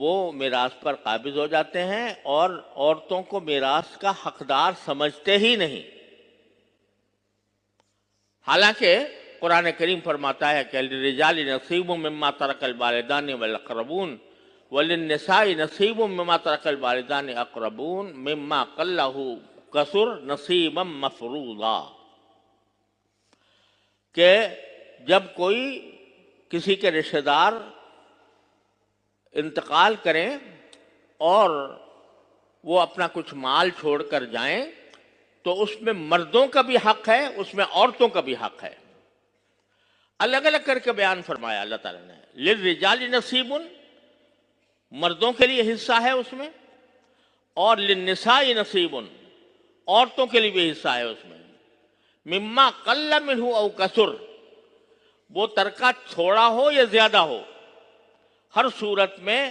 وہ میراث پر قابض ہو جاتے ہیں اور عورتوں کو میراث کا حقدار سمجھتے ہی نہیں۔ حالانکہ قرآن کریم فرماتا ہے کہ للرجال نصیب مما ترک الوالدان والاقربون وللنساء نصیب مما ترک الوالدان اقربون مما قلہ کثر نصیبا مفروضا، کہ جب کوئی کسی کے رشتہ دار انتقال کریں اور وہ اپنا کچھ مال چھوڑ کر جائیں تو اس میں مردوں کا بھی حق ہے، اس میں عورتوں کا بھی حق ہے۔ الگ الگ کر کے بیان فرمایا اللہ تعالیٰ نے۔ للرجال نصیب، مردوں کے لیے حصہ ہے اس میں، اور للنساء نصیب، عورتوں کے لیے بھی حصہ ہے اس میں۔ مما قل منہ او کثر، وہ ترکہ تھوڑا ہو یا زیادہ ہو، ہر صورت میں